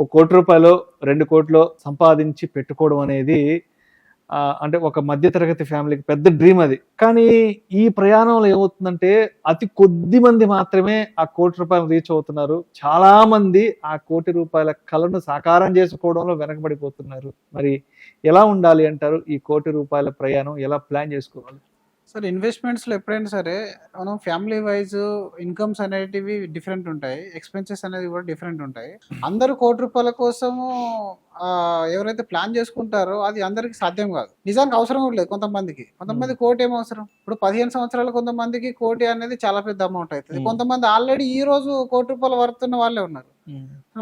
ఒక రూ. 1,00,00,000, 2,00,00,000 సంపాదించి పెట్టుకోవడం అనేది అంటే ఒక మధ్య తరగతి ఫ్యామిలీకి పెద్ద డ్రీమ్ అది. కానీ ఈ ప్రయాణంలో ఏమవుతుందంటే అతి కొద్ది మంది మాత్రమే ఆ రూ. 1,00,00,000 రీచ్ అవుతున్నారు. చాలా మంది ఆ రూ. 1,00,00,000 కలను సాకారం చేసుకోవడంలో వెనకబడిపోతున్నారు. మరి ఎలా ఉండాలి అంటారు? ఈ రూ. 1,00,00,000 ప్రయాణం ఎలా ప్లాన్ చేసుకోవాలి? సార్ ఇన్వెస్ట్మెంట్స్లో ఎప్పుడైనా సరే మనం ఫ్యామిలీ వైజ్ ఇన్కమ్స్ అనేటివి డిఫరెంట్ ఉంటాయి, ఎక్స్పెన్సెస్ అనేవి కూడా డిఫరెంట్ ఉంటాయి. అందరూ ₹1,00,00,000 కోసము ఎవరైతే ప్లాన్ చేసుకుంటారో అది అందరికీ సాధ్యం కాదు. నిజానికి అవసరం కూడా లేదు కొంతమందికి. కొంతమంది కోటి ఏం అవసరం? ఇప్పుడు 15 సంవత్సరాలు కొంతమందికి కోటి అనేది చాలా పెద్ద అమౌంట్ అవుతుంది. కొంతమంది ఆల్రెడీ ఈ రోజు ₹1,00,00,000 వర్తున్న వాళ్ళే ఉన్నారు.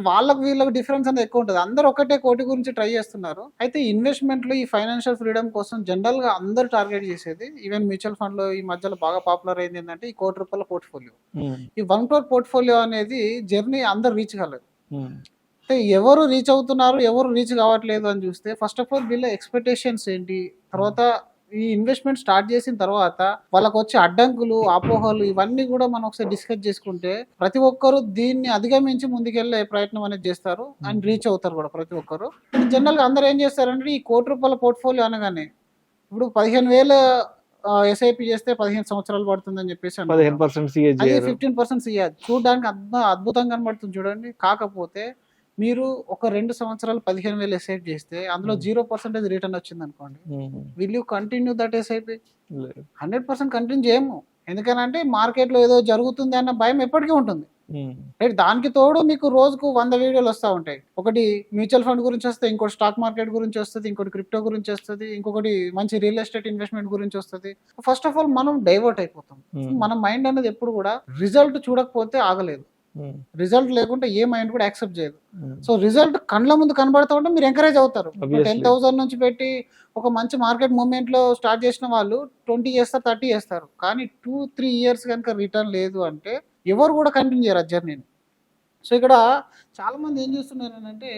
వాళ్ళకు వీళ్ళకి డిఫరెన్స్ అనేది ఎక్కువ ఉంటుంది. అందరూ ఒకటే కోటి గురించి ట్రై చేస్తున్నారు. అయితే ఇన్వెస్ట్మెంట్లు ఈ ఫైనాన్షియల్ ఫ్రీడమ్ కోసం జనరల్ గా అందరూ టార్గెట్ చేసేది, ఈవెన్ మ్యూచువల్ ఫండ్ లో ఈ మధ్యలో బాగా పాపులర్ అయింది ఏంటంటే ఈ ₹1,00,00,000 పోర్ట్ఫోలియో. ఈ 1 crore పోర్ట్ఫోలియో అనేది జర్నీ అందరు రీచ్ కాలేదు. అయితే ఎవరు రీచ్ అవుతున్నారు, ఎవరు రీచ్ కావట్లేదు అని చూస్తే ఫస్ట్ ఆఫ్ ఆల్ వీళ్ళ ఎక్స్పెక్టేషన్స్ ఏంటి, తర్వాత ఈ ఇన్వెస్ట్మెంట్ స్టార్ట్ చేసిన తర్వాత వాళ్ళకు వచ్చే అడ్డంకులు, అపోహలు ఇవన్నీ కూడా మనం ఒకసారి డిస్కస్ చేసుకుంటే ప్రతి ఒక్కరు దీన్ని అధిగమించి ముందుకెళ్లే ప్రయత్నం అనేది చేస్తారు అండ్ రీచ్ అవుతారు కూడా ప్రతి ఒక్కరు. జనరల్ గా అందరు ఏం చేస్తారంటే ఈ ₹1,00,00,000 పోర్ట్ఫోలియో అనగానే ఇప్పుడు 15,000 ఎస్ఐపి చేస్తే 15 సంవత్సరాలు పడుతుందని చెప్పేసి 15% అది 15% సిఆర్ చూడడానికి అద్భుతంగా కనబడుతుంది చూడండి. కాకపోతే మీరు ఒక 2 సంవత్సరాలు 15,000 ఎస్ఐపి చేస్తే అందులో 0% రిటర్న్ వచ్చింది అనుకోండి, will you continue that SIP? 100% continue చేయము. ఎందుకనంటే మార్కెట్ లో ఏదో జరుగుతుంది అన్న భయం ఎప్పటికీ ఉంటుంది. రైట్, దానికి తోడు మీకు రోజుకు 100 వీడియోలు వస్తూ ఉంటాయి. ఒకటి మ్యూచువల్ ఫండ్ గురించి వస్తే, ఇంకోటి స్టాక్ మార్కెట్ గురించి వస్తుంది, ఇంకోటి క్రిప్టో గురించి వస్తుంది, ఇంకొకటి మంచి రియల్ ఎస్టేట్ ఇన్వెస్ట్మెంట్ గురించి వస్తుంది. ఫస్ట్ ఆఫ్ ఆల్ మనం డైవర్ట్ అయిపోతాం. మన మైండ్ అనేది ఎప్పుడు కూడా రిజల్ట్ చూడకపోతే ఆగలేదు, రిజల్ట్ లేకుంటే ఏ మైండ్ కూడా యాక్సెప్ట్ చేయదు. సో రిజల్ట్ కళ్ళ ముందు కనబడతా ఉంటే మీరు ఎంకరేజ్ అవుతారు. 10,000 నుంచి పెట్టి ఒక మంచి మార్కెట్ మూవ్మెంట్ లో స్టార్ట్ చేసిన వాళ్ళు 20 చేస్తారు, 30 చేస్తారు. కానీ 2-3 ఇయర్స్ కనుక రిటర్న్ లేదు అంటే ఎవరు కూడా కంటిన్యూ చేయరు ఆ జర్నీని. సో ఇక్కడ చాలా మంది ఏం చేస్తున్నారు అంటే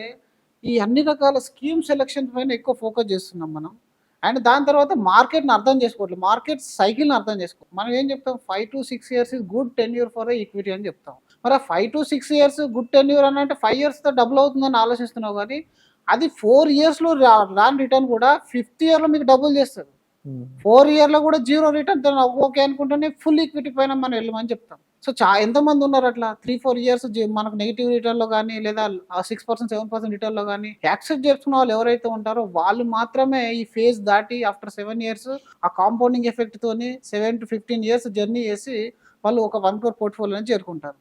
ఈ అన్ని రకాల స్కీమ్ సెలెక్షన్ పైన ఎక్కువ ఫోకస్ చేస్తున్నాం మనం. అండ్ దాని తర్వాత మార్కెట్ని అర్థం చేసుకోవట్లేదు, మార్కెట్ సైకిల్ని అర్థం చేసుకో. మనం ఏం చెప్తాం, 5 to 6 years is good tenure for equity అని చెప్తాం. మరి ఆ 5 to 6 years గుడ్ టెన్యూర్ అని అంటే 5 yearsతో డబుల్ అవుతుందని ఆలోచిస్తున్నావు, కానీ అది 4 yearsలో రాని రిటర్న్ కూడా 5th yearలో మీకు డబుల్ చేస్తుంది. 4 yearలో కూడా 0 రిటర్న్ ఓకే అనుకుంటేనే ఫుల్ ఈక్విటీ పైన మనం వెళ్ళమని చెప్తాం. సో ఎంతమంది ఉన్నారు అట్లా 3-4 years మనకు నెగిటివ్ రిటర్న్లో కానీ లేదా 6%, 7% రిటర్న్లో కానీ యాక్సెప్ట్ చేసుకున్న వాళ్ళు ఎవరైతే ఉంటారో వాళ్ళు మాత్రమే ఈ ఫేజ్ దాటి ఆఫ్టర్ 7 years ఆ కాంపౌండింగ్ ఎఫెక్ట్ తోని 7 to 15 years జర్నీ చేసి వాళ్ళు ఒక 1 crore పోర్ట్ఫోలియోని చేరుకుంటారు.